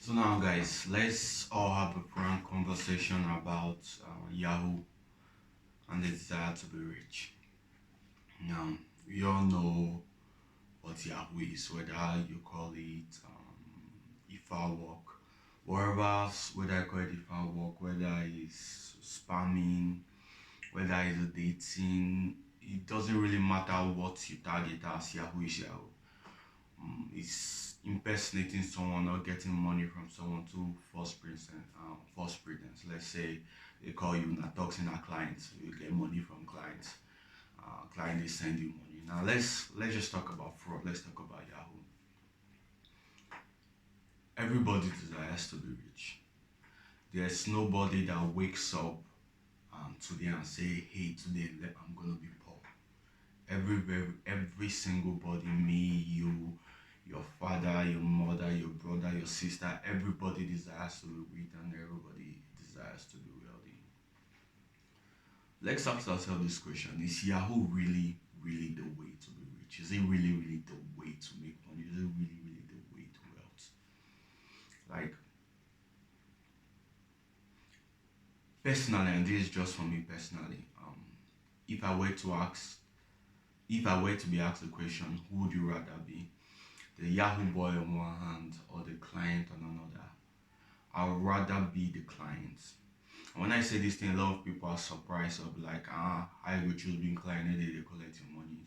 So now, guys, let's all have a frank conversation about Yahoo and the desire to be rich. Now, we all know what Yahoo is, whether you call it IFA work, wherever, whether I call it IFA work, whether it's spamming, whether it's dating, it doesn't really matter what you target as. Yahoo is Yahoo. Is impersonating someone or getting money from someone to false pretense. Let's say they call you talking a client, you get money from clients. Client is send you money. Now let's just talk about fraud. Let's talk about Yahoo. Everybody desires to be rich. There's nobody that wakes up today and say, hey, today I'm gonna be poor. Every single body, me, you, your father, your mother, your brother, your sister, everybody desires to be rich and everybody desires to be wealthy. Let's ask ourselves this question: is Yahoo really the way to be rich? Is it really the way to make money? Is it really the way to wealth? Like, personally, and this is just for me personally, if I were to ask, if I were to be asked the question, who would you rather be? The Yahoo boy on one hand or the client on another? I would rather be the client. And when I say this thing, a lot of people are surprised of like, I would choose being client and they collect your money.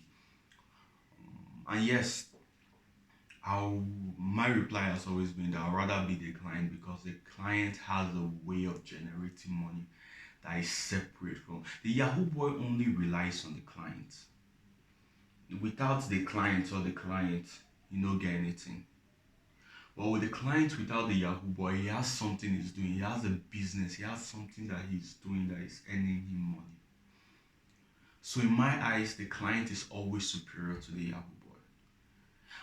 And yes, my reply has always been that I'd rather be the client because the client has a way of generating money that is separate from the Yahoo boy only relies on the client. Without the client or the client, you don't get anything. But with the client without the Yahoo boy, he has something he's doing. He has a business. He has something that he's doing that is earning him money. So in my eyes, the client is always superior to the Yahoo boy.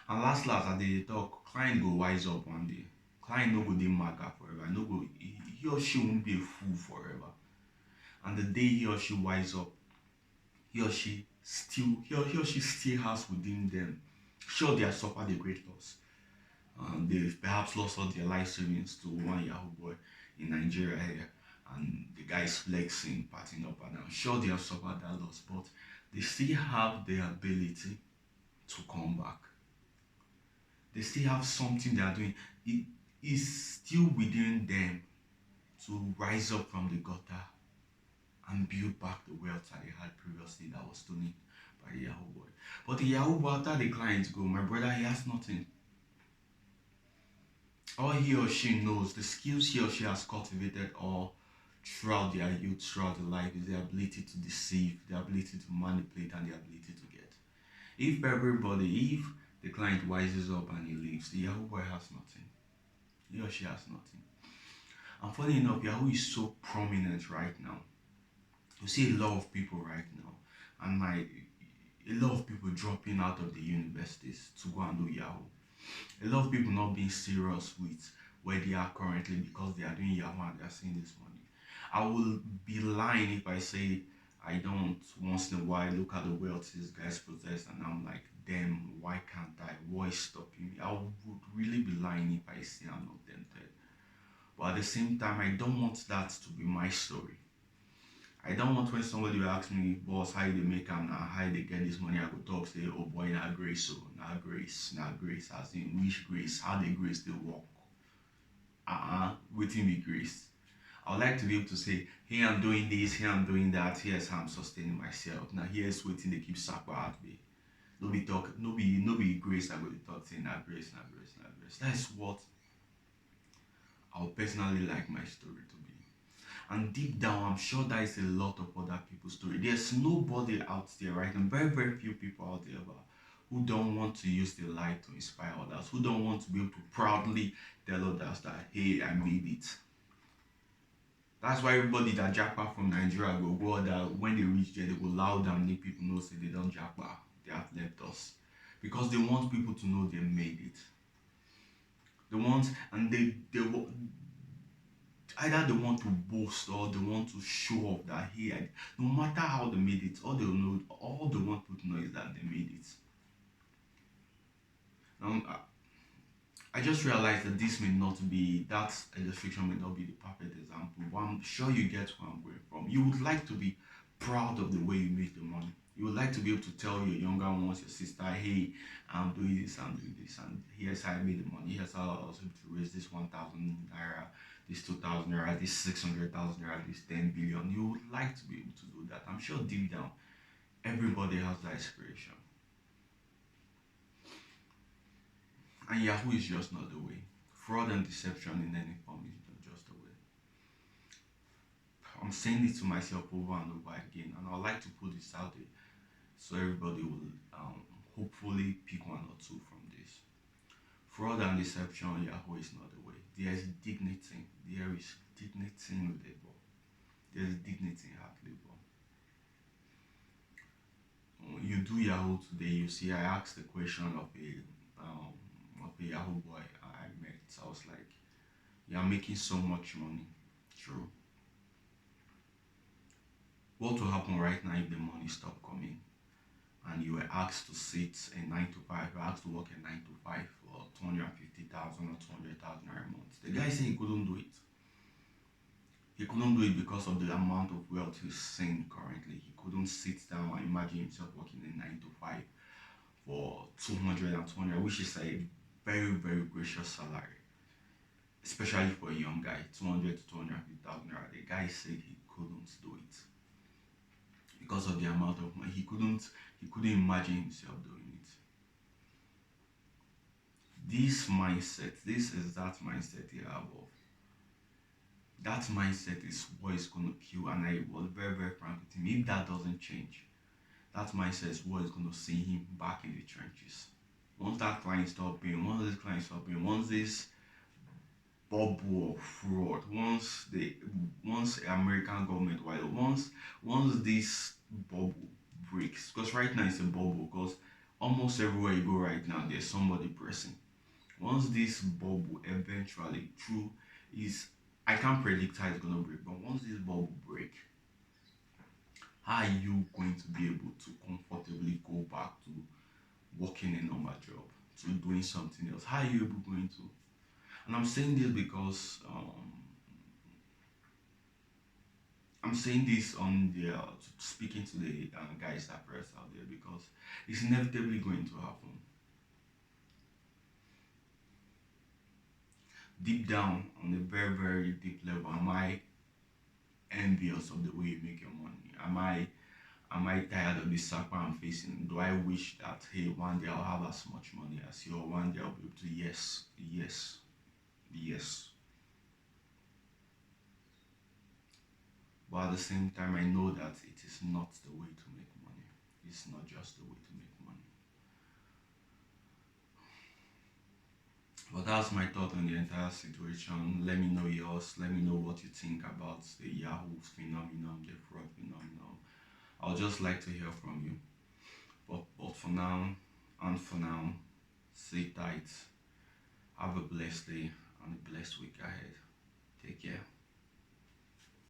And last, at the talk, client go wise up one day. Client no go dey maga forever. No go he or she won't be a fool forever. And the day he or she wise up, he or she still has within them. Sure, they have suffered a great loss. They've perhaps lost all their life savings to one Yahoo boy in Nigeria here, and the guy is flexing, partying up and down. Sure, they have suffered that loss, but they still have the ability to come back. They still have something they are doing. It is still within them to rise up from the gutter and build back the wealth that they had previously that was stolen by the Yahoo boy. But the Yahoo boy, after the clients go, my brother, he has nothing. All he or she knows, the skills he or she has cultivated all throughout their youth, throughout their life, is the ability to deceive, the ability to manipulate, and the ability to get. If the client wises up and he leaves, the Yahoo boy has nothing. He or she has nothing. And funny enough, Yahoo is so prominent right now. You see a lot of people right now, and a lot of people dropping out of the universities to go and do Yahoo. A lot of people not being serious with where they are currently because they are doing Yahoo and they are seeing this money. I will be lying if I say I don't once in a while look at the wealth these guys possess and I'm like, damn, why can't I? Why is stopping me? I would really be lying if I say I'm not tempted. But at the same time, I don't want that to be my story. I don't want when somebody will ask me, boss, how they make and how they get this money, I could talk, say, oh boy, not grace, so not grace, as in which grace, how the grace they work. Waiting me grace. I would like to be able to say, hey, I'm doing this, here I'm doing that, here's how I'm sustaining myself. Now here's waiting they keep sapa at me. No be talk, no be grace I go to talk saying not grace, not grace, not grace. That's what I would personally like my story to be. And deep down, I'm sure there is a lot of other people's story. There's nobody out there, right? And very few people out there who don't want to use their light to inspire others, who don't want to be able to proudly tell others that, hey, I made it. That's why everybody that jackpot from Nigeria go that when they reach there, they go loud and let people know say they don't jackpot, they have left us. Because they want people to know they made it. They want, and they either they want to boast or they want to show off that hey, no matter how they made it, all they want people to know is that they made it. Now, I just realized that this may not be, that illustration may not be the perfect example, but I'm sure you get where I'm going from. You would like to be proud of the way you make the money. You would like to be able to tell your younger ones, your sister, hey, I'm doing this, and here's how I made the money. Here's how I was able to raise this 1,000 naira, this 2,000 naira, this 600,000 naira, this 10 billion. You would like to be able to do that. I'm sure deep down, everybody has that aspiration. And Yahoo is just not the way. Fraud and deception in any form is not just the way. I'm saying it to myself over and over again, and I'd like to put this out there so everybody will hopefully pick one or two from this. Fraud and deception, Yahoo is not the way. There is dignity. There is dignity in labor. There is dignity in hard labor. You do Yahoo today, you see, I asked the question of a Yahoo boy I met. I was like, "You're making so much money." True. What will happen right now if the money stopped coming and you were asked to sit a 9 to 5, you were asked to work a 9 to 5 for 250,000 or 200,000 a month? The guy said he couldn't do it. He couldn't do it because of the amount of wealth he's seeing currently. He couldn't sit down and imagine himself working a 9 to 5 for 200 and 200, which is a very, very gracious salary, especially for a young guy. 200 to 250,000 naira. The guy said he couldn't do it because of the amount of money. He couldn't imagine himself doing it. This mindset, this is that mindset he have of. That mindset is what is going to kill. And I was very, very frank with him. If that doesn't change, that mindset is what is going to see him back in the trenches. Once that client stop paying, once this client stop paying, once this bubble of fraud, once American government wide, once this bubble breaks, because right now it's a bubble, because almost everywhere you go right now there's somebody pressing. Once this bubble eventually through is, I can't predict how it's gonna break, but once this bubble break, how are you going to be able to comfortably go back to working a normal job, to doing something else? How are you able going to? And I'm saying this because I'm saying this on the speaking to the guys that press out there, because it's inevitably going to happen. Deep down, on a very, very deep level, am I envious of the way you make your money? Am I tired of the sucker I'm facing? Do I wish that, hey, one day I'll have as much money as you, or one day I'll be able to? Yes, yes, yes. But at the same time, I know that it is not the way to make money. It's not just the way to make money. But that's my thought on the entire situation. Let me know yours. Let me know what you think about the Yahoo phenomenon, the fraud phenomenon. I'll just like to hear from you. But for now, stay tight. Have a blessed day and a blessed week ahead. Take care.